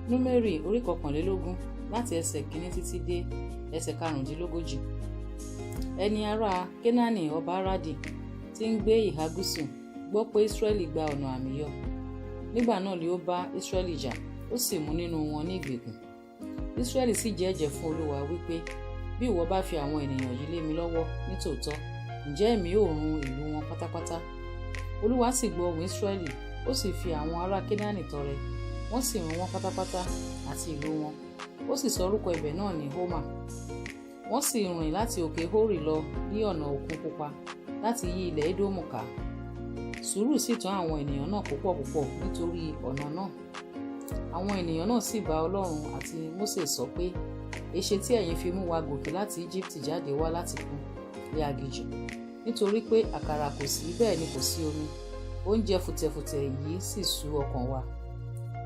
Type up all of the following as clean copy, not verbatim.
Númérì orí 21 láti ẹsẹ̀ 1 títí dé ẹsẹ̀ karùndínlógójì. Ẹni ará Kénáánì ọba Aradi tí ń gbé ìhà gúúsù gbọ́ pé Ísírẹ́lì gba ọ̀nà àmìyọ. Nígbà náà ni ó bá Ísírẹ́lì jà, ó sì mú nínú wọn ní ìgbèkùn. Ísírẹ́lì sì jẹ́jẹ́ fún Olúwa wípé, bí ìwọ bá fi àwọn ènìyàn yìí lé mi lọ́wọ́ nítòótọ́, ǹjẹ́ èmi ó run ìlú wọn pátápátá. Olúwa sì gbọ́ ohùn Ísírẹ́lì, ó sì fi àwọn ará Kénáánì tọrẹ, wọ́n sì run wọn pátápátá àti ìlú wọn. Ó sì sọ orúkọ ibẹ̀ náà ní Homa. Wọ́n sì rìn láti òkè Hórì lọ ní ọ̀nà Òkun Pupa láti yí ilẹ̀ Édómù ká. Sùúrù sì tán àwọn ènìyàn náà púpọ̀ nítorí ọ̀nà náà. Àwọn ènìyàn náà sì bá Ọlọ́run àti Mósè sọ pé, èéṣe tí ẹ̀yin fi mú wa gòkè láti Íjíbítì jáde wá láti kú ní aginjù? Nítorí pé àkàrà kò sí, bẹ́ẹ̀ ni kò sí omi. Oúnjẹ fùtẹ̀fùtẹ̀ yìí sì sú ọkàn wa.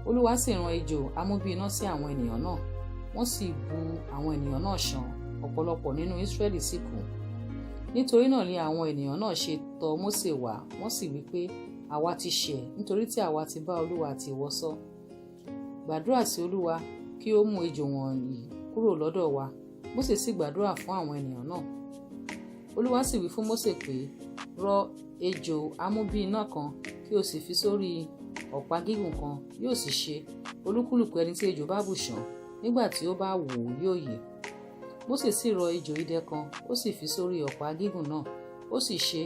Olúwa sì rán ejò amúbíiná sí àwọn ènìyàn náà, wọ́n sì bu àwọn ènìyàn náà ṣán, ọ̀pọ̀lọpọ̀ nínú Ísírẹ́lì sì kú. Nítorí náà ni àwọn ènìyàn náà ṣe tọ̀ Mósè wá, wọ́n sì wí pé, àwa ti ṣẹ̀ nítorí tí àwa ti bá Olúwa àti ìwọ sọ. Gbàdúrà sí Olúwa kí ó mú ejò wọ̀nyí kúrò lọ́dọ̀ wa. Mósè sì gbàdúrà fún àwọn ènìyàn náà. Olúwa sì wí fún Mósè pé, rọ ejò amúbíiná kan kí o sì fi sórí ọ̀pá gígùn kan, yóò sì ṣe, olúkúlùkù ẹni tí ejò bá bù ṣán, nígbà tí ó bá wò ó yóò yè. Mósè sì rọ ejò idẹ kan, ó sì fi sórí ọ̀pá gígùn náà, ó sì ṣe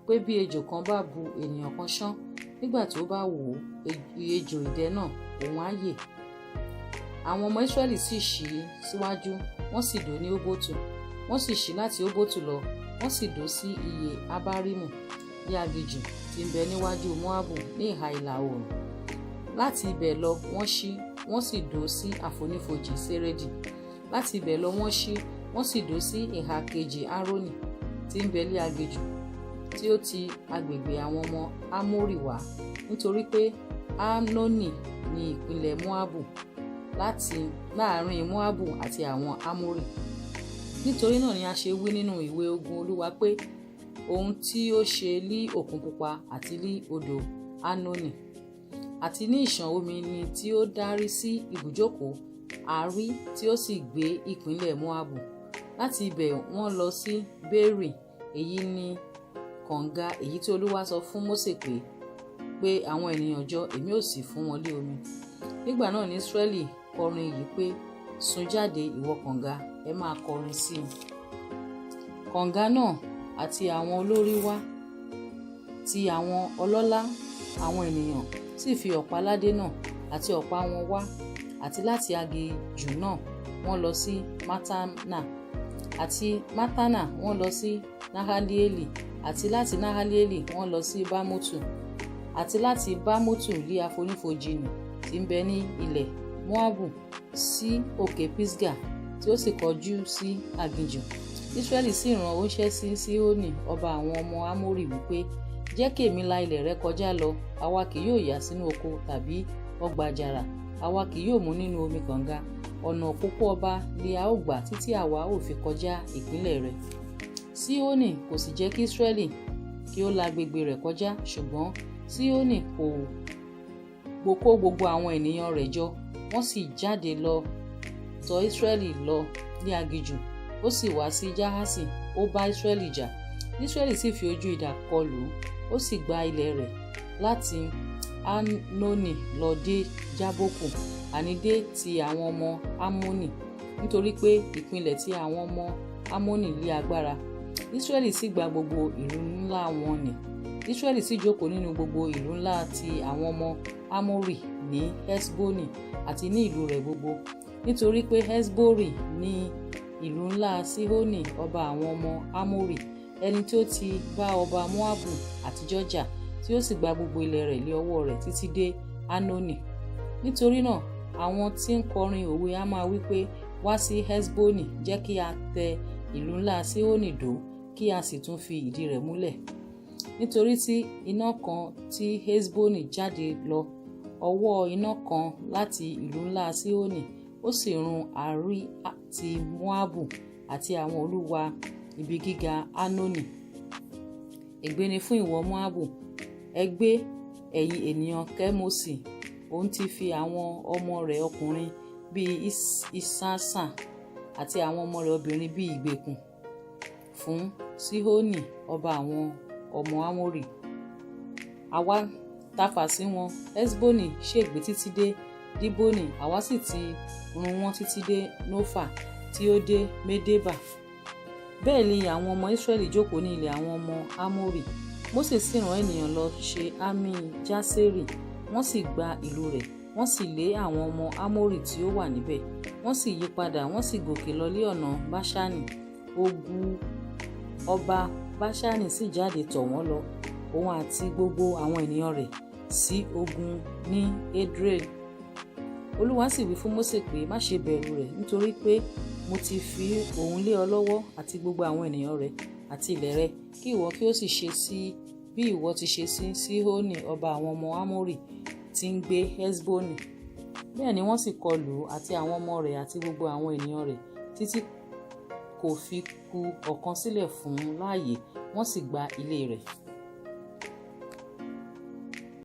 pé bí ejò kan bá bu ènìyàn kan ṣán, nígbà tí ó bá wò ó ejò idẹ náà, òun á yè. Àwọn ọmọ Ísírẹ́lì sì ṣí síwájú, wọ́n sì dó ní Óbótù. Wọ́n sì ṣí láti Óbótù lọ, wọ́n sì dó sí iye Abarimu ní aginjù tí ń bẹ níwájú Moabu ní ìhà ìlà oòrùn. Láti ibẹ̀ lọ wọ́n ṣí, wọ́n sì dó sí àfonífojì Seredi. Láti ibẹ̀ lọ wọ́n ṣí, wọ́n sì dó sí ìhà kejì Aroni tí ń bẹ ní aginjù, tí ó ti agbègbè àwọn ọmọ Amórì wá, nítorí pé Amnoni ní ìpínlẹ̀ Moabu, láti láàrin Moabu àti àwọn Amórì. Nítorí náà ni a ṣe wí nínú ìwé ogun Olúwa pé, ohun tí ó ṣe lí Òkun Pupa àti lí odò Anoni àti ní ìṣàn omi ni tí ó dárí sí ibùjókòó Ari tí ó sì gbé ìpínlẹ̀ Moabu. Láti ibẹ̀ wọ́n lọ sí Beri, èyí ni kànga èyí tí Olúwa sọ fún Mósè pé àwọn ènìyàn jọ, èmi ó sì fún wọn lé omi. Nígbà náà ni Ísírẹ́lì kọrin yìí pé, sun jáde ìwọ kànga, ẹ máa kọrin sí i. Kànga náà àti àwọn olórí wá, ti àwọn ọlọ́lá àwọn ènìyàn sì fi ọ̀pá aládé náà àti ọ̀pá wọn wá, àti láti aginjù náà wọ́n lọ sí Matana, àti Matana wọ́n lọ sí Nahalieli, àti láti Nahalieli wọ́n lọ sí Bamotu, àti láti Bamotu lé àfonífojì nì tí ń bẹ ní ilẹ̀ Moabu sí òkè Pisga tí ó sì kọjú sí aginjù. Ísírẹ́lì sì rán oníṣẹ́ sí Sihoni ọba àwọn ọmọ Amórì wípé, jẹ́ kí èmi la ilẹ̀ rẹ kọjá lọ, àwa kì yóò yà sínú oko tàbí ọgbà àjàrà, àwa kì yóò mú nínú omi kànga. Ọ̀nà òpópó ọba ni a ó gbà títí àwa ó fi kọjá ìpínlẹ̀ rẹ̀. Sihoni kò sì jẹ́ kí Ísírẹ́lì kí ó la agbègbè rẹ̀ kọjá, ṣùgbọ́n Sihoni kó gbogbo àwọn ènìyàn rẹ̀ jọ, wọ́n sì jáde lọ tọ̀ Ísírẹ́lì lọ ní aginjù. Ó sì wá sí Jahasi, ó bá Ísírẹ́lì jà. Ísírẹ́lì sì fi ojú idà kọlù ú, ó sì gba ilẹ̀ rẹ̀ láti Anoni lọ dé Jaboku, àní dé ti àwọn ọmọ Amoni, nítorí pé ìpínlẹ̀ tí àwọn ọmọ Amoni lé agbára. Ísírẹ́lì sì gba gbogbo ìlú ńlá wọn nì. Ísírẹ́lì sì jókòó nínú gbogbo ìlú ńlá ti àwọn ọmọ Amórì ní Hesboni àti ní ìlú rẹ̀ gbogbo, nítorí pé Hesbori ní ìlú ńlá Sihoni ọba àwọn ọmọ Amórì, ẹni tí ó ti bá ọba Moabu àtijọ́ jà, tí ó sì gba gbogbo ilẹ̀ rẹ̀ lé ọwọ́ rẹ̀ títí dé Anoni. Nítorí náà àwọn tí ń kọrin òwe á máa wí pé, wá sí Hesboni, jẹ́ kí a tẹ ìlú ńlá Sihoni dó, kí a sì tún fi ìdí rẹ̀ múlẹ̀. Nítorí tí iná kan tí Hesboni jáde lọ, ọwọ́ iná kan láti ìlú ńlá Sihoni, ó sì run Ari ti Moabu àti àwọn olúwa ibi gíga Anoni. Ègbé ni fún ìwọ Moabu, ẹ gbé ẹ̀yin ènìyàn Kemosi, òun ti fi àwọn ọmọ rẹ̀ ọkùnrin bíi Isasa àti àwọn ọmọ rẹ̀ obìnrin bíi ìgbèkùn fún Sihoni ọba àwọn ọmọ Amórì. Àwa tafà sí wọn. Hesboni ṣègbé títí dé Diboni, àwa sì ti run wọ́n títí dé Nófà tí ó dé Medeba. Bẹ́ẹ̀ ni àwọn ọmọ Israẹli jókòó ní ilẹ̀ àwọn ọmọ Amórì. Mósè sì rán ènìyàn lọ ṣe àmì Jásérì, wọ́n sì gba ìlú rẹ̀, wọ́n sì lé àwọn ọmọ Amórì tí ó wà níbẹ̀. Wọ́n sì yí padà, wọ́n sì gòkè lọ lé ọ̀nà Báṣánì. Ogun ọba Báṣánì sì jáde tọ̀ wọ́n lọ, òun àti gbogbo àwọn ènìyàn rẹ̀, sí ogun ní Edrei. Olúwa sì wí fún Mósè pé, má ṣe bẹ̀rù rẹ̀, nítorí pé mo ti fi òun lé ọ lọ́wọ́ àti gbogbo àwọn ènìyàn rẹ̀ àti ilẹ̀ rẹ̀, kí ìwọ kí ó sì ṣe sí bí ìwọ ti ṣe sí Sihoni ọba àwọn ọmọ Amórì tí ń gbé Hesboni. Bẹ́ẹ̀ ni wọ́n sì kọlù ú àti àwọn ọmọ rẹ̀ àti gbogbo àwọn ènìyàn rẹ̀, títí kò fi kù ọ̀kan sílẹ̀ fún un láàyè, wọ́n sì gba ilé rẹ̀.